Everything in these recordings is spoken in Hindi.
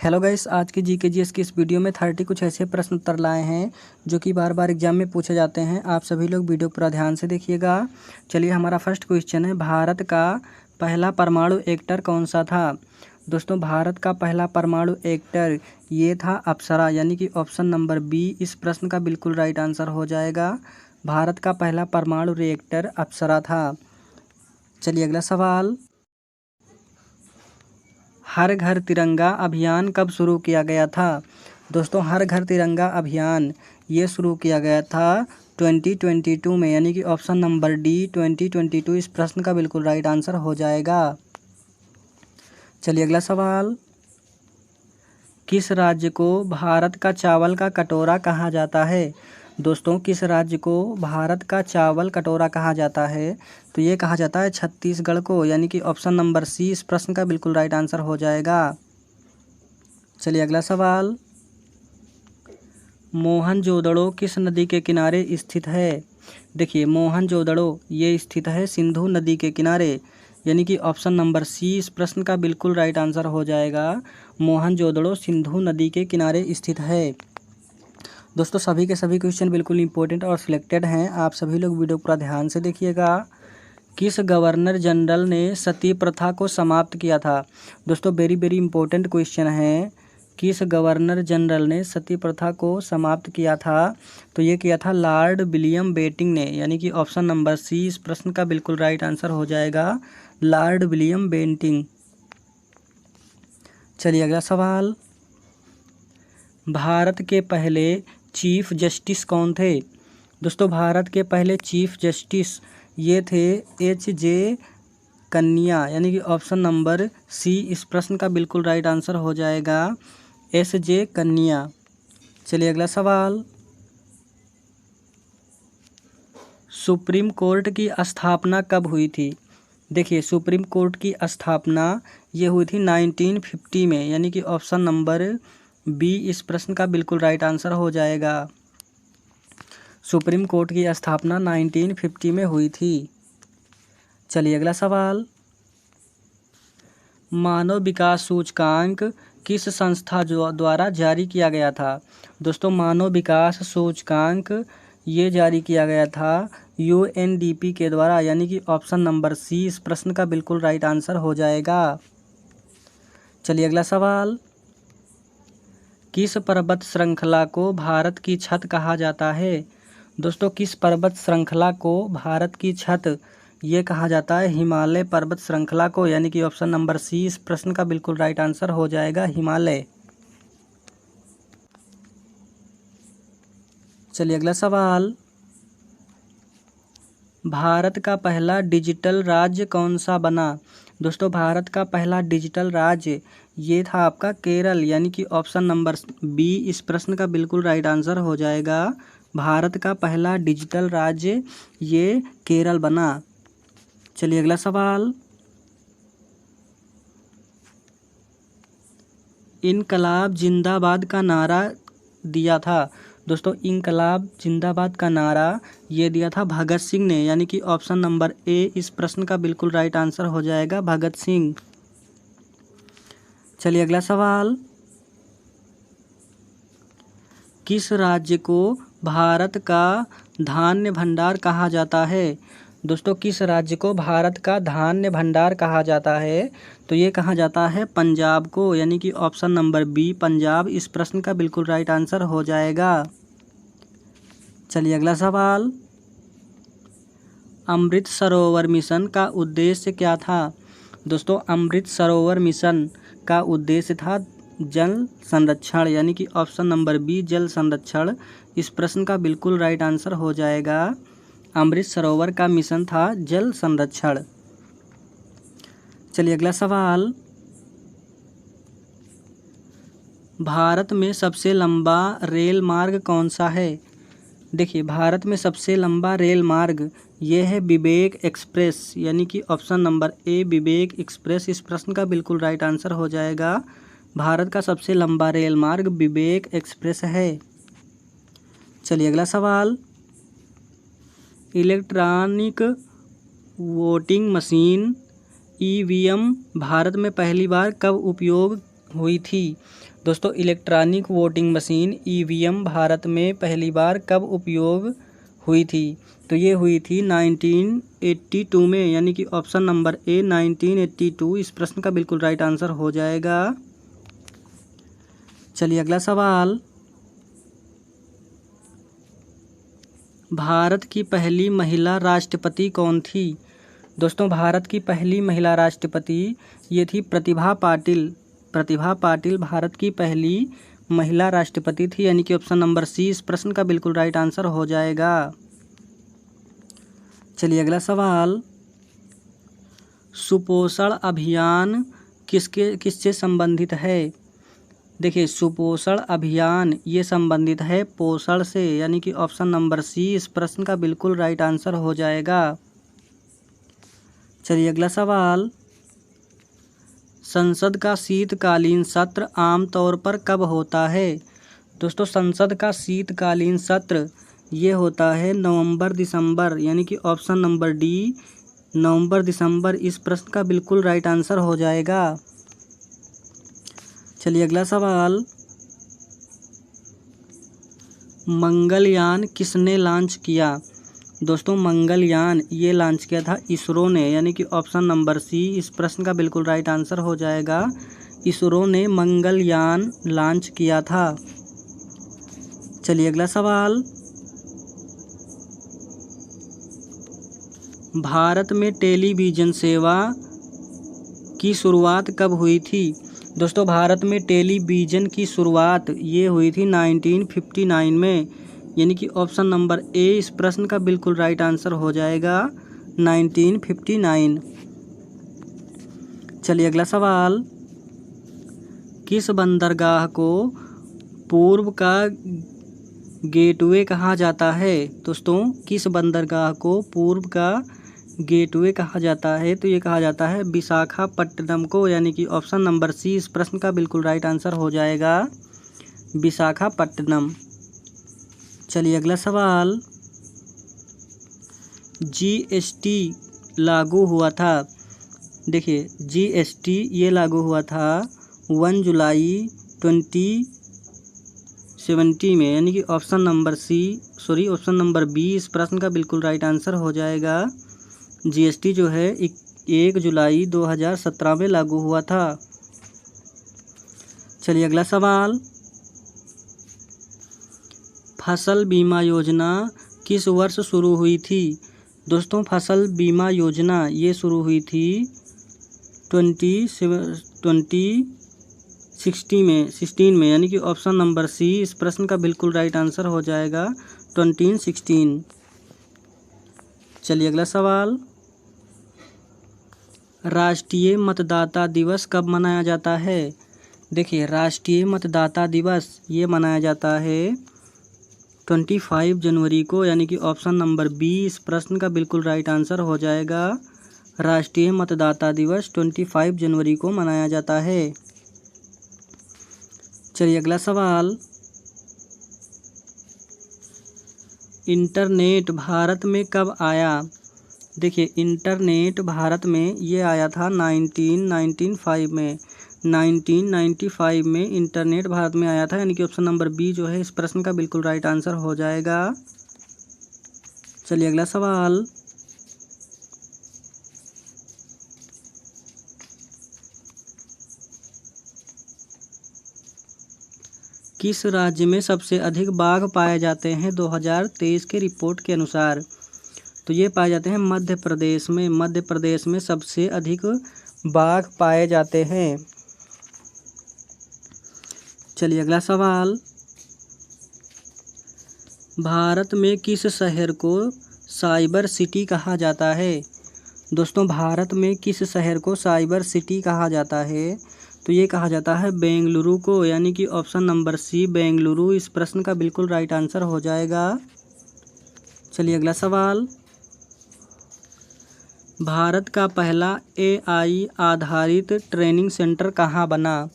हेलो गाइस, आज की जीके जीएस की इस वीडियो में 30 कुछ ऐसे प्रश्न उत्तर लाए हैं जो कि बार बार एग्जाम में पूछे जाते हैं। आप सभी लोग वीडियो पूरा ध्यान से देखिएगा। चलिए, हमारा फर्स्ट क्वेश्चन है, भारत का पहला परमाणु रिएक्टर कौन सा था। दोस्तों, भारत का पहला परमाणु रिएक्टर ये था अप्सरा, यानी कि ऑप्शन नंबर बी इस प्रश्न का बिल्कुल राइट आंसर हो जाएगा। भारत का पहला परमाणु रिएक्टर अप्सरा था। चलिए अगला सवाल, हर घर तिरंगा अभियान कब शुरू किया गया था। दोस्तों, हर घर तिरंगा अभियान ये शुरू किया गया था 2022 में, यानी कि ऑप्शन नंबर डी 2022 इस प्रश्न का बिल्कुल राइट आंसर हो जाएगा। चलिए अगला सवाल, किस राज्य को भारत का चावल का कटोरा कहा जाता है। दोस्तों, किस राज्य को भारत का चावल कटोरा कहा जाता है, तो ये कहा जाता है छत्तीसगढ़ को, यानी कि ऑप्शन नंबर सी इस प्रश्न का बिल्कुल राइट आंसर हो जाएगा। चलिए अगला सवाल, मोहनजोदड़ो किस नदी के किनारे स्थित है। देखिए, मोहनजोदड़ो ये स्थित है सिंधु नदी के किनारे, यानी कि ऑप्शन नंबर सी इस प्रश्न का बिल्कुल राइट आंसर हो जाएगा। मोहनजोदड़ो सिंधु नदी के किनारे स्थित है। दोस्तों, सभी के सभी क्वेश्चन बिल्कुल इंपॉर्टेंट और सिलेक्टेड हैं। आप सभी लोग वीडियो पूरा ध्यान से देखिएगा। किस गवर्नर जनरल ने सती प्रथा को समाप्त किया था। दोस्तों, वेरी वेरी इंपॉर्टेंट क्वेश्चन है। किस गवर्नर जनरल ने सती प्रथा को समाप्त किया था, तो ये किया था लॉर्ड विलियम बेंटिंक ने, यानी कि ऑप्शन नंबर सी इस प्रश्न का बिल्कुल राइट आंसर हो जाएगा, लॉर्ड विलियम बेंटिंक। चलिए अगला सवाल, भारत के पहले चीफ जस्टिस कौन थे। दोस्तों, भारत के पहले चीफ जस्टिस ये थे एच.जे. कन्या, यानी कि ऑप्शन नंबर सी इस प्रश्न का बिल्कुल राइट आंसर हो जाएगा, एस.जे. कन्या। चलिए अगला सवाल, सुप्रीम कोर्ट की स्थापना कब हुई थी। देखिए, सुप्रीम कोर्ट की स्थापना ये हुई थी 1950 में, यानी कि ऑप्शन नंबर बी इस प्रश्न का बिल्कुल राइट आंसर हो जाएगा। सुप्रीम कोर्ट की स्थापना 1950 में हुई थी। चलिए अगला सवाल, मानव विकास सूचकांक किस संस्था द्वारा जारी किया गया था। दोस्तों, मानव विकास सूचकांक ये जारी किया गया था यूएनडीपी के द्वारा, यानी कि ऑप्शन नंबर सी इस प्रश्न का बिल्कुल राइट आंसर हो जाएगा। चलिए अगला सवाल, किस पर्वत श्रृंखला को भारत की छत कहा जाता है। दोस्तों, किस पर्वत श्रृंखला को भारत की छत ये कहा जाता है, हिमालय पर्वत श्रृंखला को, यानी कि ऑप्शन नंबर सी इस प्रश्न का बिल्कुल राइट आंसर हो जाएगा, हिमालय। चलिए अगला सवाल, भारत का पहला डिजिटल राज्य कौन सा बना। दोस्तों, भारत का पहला डिजिटल राज्य ये था आपका केरल, यानी कि ऑप्शन नंबर बी इस प्रश्न का बिल्कुल राइट आंसर हो जाएगा। भारत का पहला डिजिटल राज्य ये केरल बना। चलिए अगला सवाल, इनकलाब जिंदाबाद का नारा दिया था। दोस्तों, इनकलाब जिंदाबाद का नारा ये दिया था भगत सिंह ने, यानी कि ऑप्शन नंबर ए इस प्रश्न का बिल्कुल राइट आंसर हो जाएगा, भगत सिंह। चलिए अगला सवाल, किस राज्य को भारत का धान्य भंडार कहा जाता है। दोस्तों, किस राज्य को भारत का धान्य भंडार कहा जाता है, तो ये कहा जाता है पंजाब को, यानी कि ऑप्शन नंबर बी पंजाब इस प्रश्न का बिल्कुल राइट आंसर हो जाएगा। चलिए अगला सवाल, अमृत सरोवर मिशन का उद्देश्य क्या था। दोस्तों, अमृत सरोवर मिशन का उद्देश्य था जल संरक्षण, यानी कि ऑप्शन नंबर बी जल संरक्षण इस प्रश्न का बिल्कुल राइट आंसर हो जाएगा। अमृत सरोवर का मिशन था जल संरक्षण। चलिए अगला सवाल, भारत में सबसे लंबा रेल मार्ग कौन सा है। देखिए, भारत में सबसे लंबा रेल मार्ग ये है विवेक एक्सप्रेस, यानी कि option number A Vivek express इस प्रश्न का बिल्कुल राइट आंसर हो जाएगा। भारत का सबसे लंबा रेल मार्ग विवेक एक्सप्रेस है। चलिए अगला सवाल, electronic voting machine EVM Bharat में पहली बार कब उपयोग हुई थी। दोस्तों electronic voting machine EVM Bharat में पहली बार कब उपयोग हुई थी? तो ये हुई थी 1982 में, यानी कि ऑप्शन नंबर ए 1982 इस प्रश्न का बिल्कुल राइट आंसर हो जाएगा। चलिए अगला सवाल, भारत की पहली महिला राष्ट्रपति कौन थी? दोस्तों भारत की पहली महिला राष्ट्रपति ये थी प्रतिभा पाटिल। प्रतिभा पाटिल भारत की पहली महिला राष्ट्रपति थी, यानी कि ऑप्शन नंबर सी इस प्रश्न का बिल्कुल राइट आंसर हो जाएगा। चलिए अगला सवाल, सुपोषण अभियान किससे संबंधित है? देखिए सुपोषण अभियान ये संबंधित है पोषण से, यानी कि ऑप्शन नंबर सी इस प्रश्न का बिल्कुल राइट आंसर हो जाएगा। चलिए अगला सवाल, संसद का शीतकालीन सत्र आमतौर पर कब होता है? दोस्तों संसद का शीतकालीन सत्र ये होता है नवंबर दिसंबर, यानी कि ऑप्शन नंबर डी नवंबर दिसंबर इस प्रश्न का बिल्कुल राइट आंसर हो जाएगा। चलिए अगला सवाल, मंगलयान किसने लॉन्च किया? दोस्तों मंगलयान ये लॉन्च किया था इसरो ने, यानी कि ऑप्शन नंबर सी इस प्रश्न का बिल्कुल राइट आंसर हो जाएगा। इसरो ने मंगलयान लॉन्च किया था। चलिए अगला सवाल, भारत में टेलीविज़न सेवा की शुरुआत कब हुई थी? दोस्तों भारत में टेलीविज़न की शुरुआत ये हुई थी 1959 में, यानी कि ऑप्शन नंबर ए इस प्रश्न का बिल्कुल राइट आंसर हो जाएगा 1959। चलिए अगला सवाल, किस बंदरगाह को पूर्व का गेटवे कहा जाता है? दोस्तों किस बंदरगाह को पूर्व का गेटवे कहा जाता है? तो ये कहा जाता है विशाखापट्टनम को, यानी कि ऑप्शन नंबर सी इस प्रश्न का बिल्कुल राइट आंसर हो जाएगा विशाखापट्टनम। चलिए अगला सवाल, जीएसटी लागू हुआ था। देखिए जीएसटी ये लागू हुआ था 1 जुलाई 2070 में, यानी कि ऑप्शन नंबर बी इस प्रश्न का बिल्कुल राइट आंसर हो जाएगा। जीएसटी जो है 1 जुलाई 2017 में लागू हुआ था। चलिए अगला सवाल, फसल बीमा योजना किस वर्ष शुरू हुई थी? दोस्तों फसल बीमा योजना ये शुरू हुई थी 2016 में, यानी कि ऑप्शन नंबर सी इस प्रश्न का बिल्कुल राइट आंसर हो जाएगा 2016। चलिए अगला सवाल, राष्ट्रीय मतदाता दिवस कब मनाया जाता है? देखिए राष्ट्रीय मतदाता दिवस ये मनाया जाता है 25 जनवरी को, यानी कि ऑप्शन नंबर बी इस प्रश्न का बिल्कुल राइट आंसर हो जाएगा। राष्ट्रीय मतदाता दिवस 25 जनवरी को मनाया जाता है। चलिए अगला सवाल, इंटरनेट भारत में कब आया? देखिए इंटरनेट भारत में ये आया था 1995 में। 1995 में इंटरनेट भारत में आया था, यानी कि ऑप्शन नंबर बी जो है इस प्रश्न का बिल्कुल राइट आंसर हो जाएगा। चलिए अगला सवाल, किस राज्य में सबसे अधिक बाघ पाए जाते हैं 2023 के रिपोर्ट के अनुसार? तो ये पाए जाते हैं मध्य प्रदेश में। मध्य प्रदेश में सबसे अधिक बाघ पाए जाते हैं। चलिए अगला सवाल, भारत में किस शहर को साइबर सिटी कहा जाता है? दोस्तों भारत में किस शहर को साइबर सिटी कहा जाता है? तो ये कहा जाता है बेंगलुरु को, यानी कि ऑप्शन नंबर सी बेंगलुरु इस प्रश्न का बिल्कुल राइट आंसर हो जाएगा। चलिए अगला सवाल, भारत का पहला एआई आधारित ट्रेनिंग सेंटर कहाँ बना?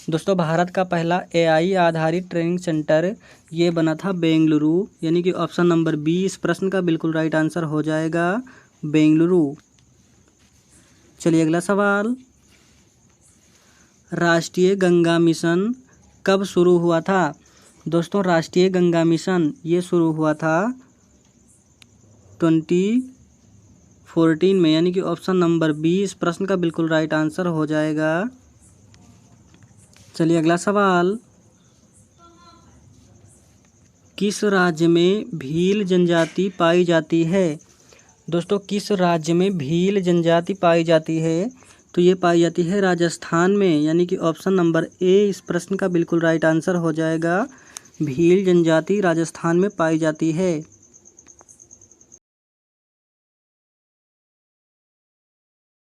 दोस्तों भारत का पहला एआई आधारित ट्रेनिंग सेंटर ये बना था बेंगलुरु, यानी कि ऑप्शन नंबर बी इस प्रश्न का बिल्कुल राइट आंसर हो जाएगा बेंगलुरु। चलिए अगला सवाल, राष्ट्रीय गंगा मिशन कब शुरू हुआ था? दोस्तों राष्ट्रीय गंगा मिशन ये शुरू हुआ था 2014 में, यानी कि ऑप्शन नंबर 20 प्रश्न का बिल्कुल राइट आंसर हो जाएगा। चलिए अगला सवाल, किस राज्य में भील जनजाति पाई जाती है? दोस्तों किस राज्य में भील जनजाति पाई जाती है? तो ये पाई जाती है राजस्थान में, यानी कि ऑप्शन नंबर ए इस प्रश्न का बिल्कुल राइट आंसर हो जाएगा। भील जनजाति राजस्थान में पाई जाती है।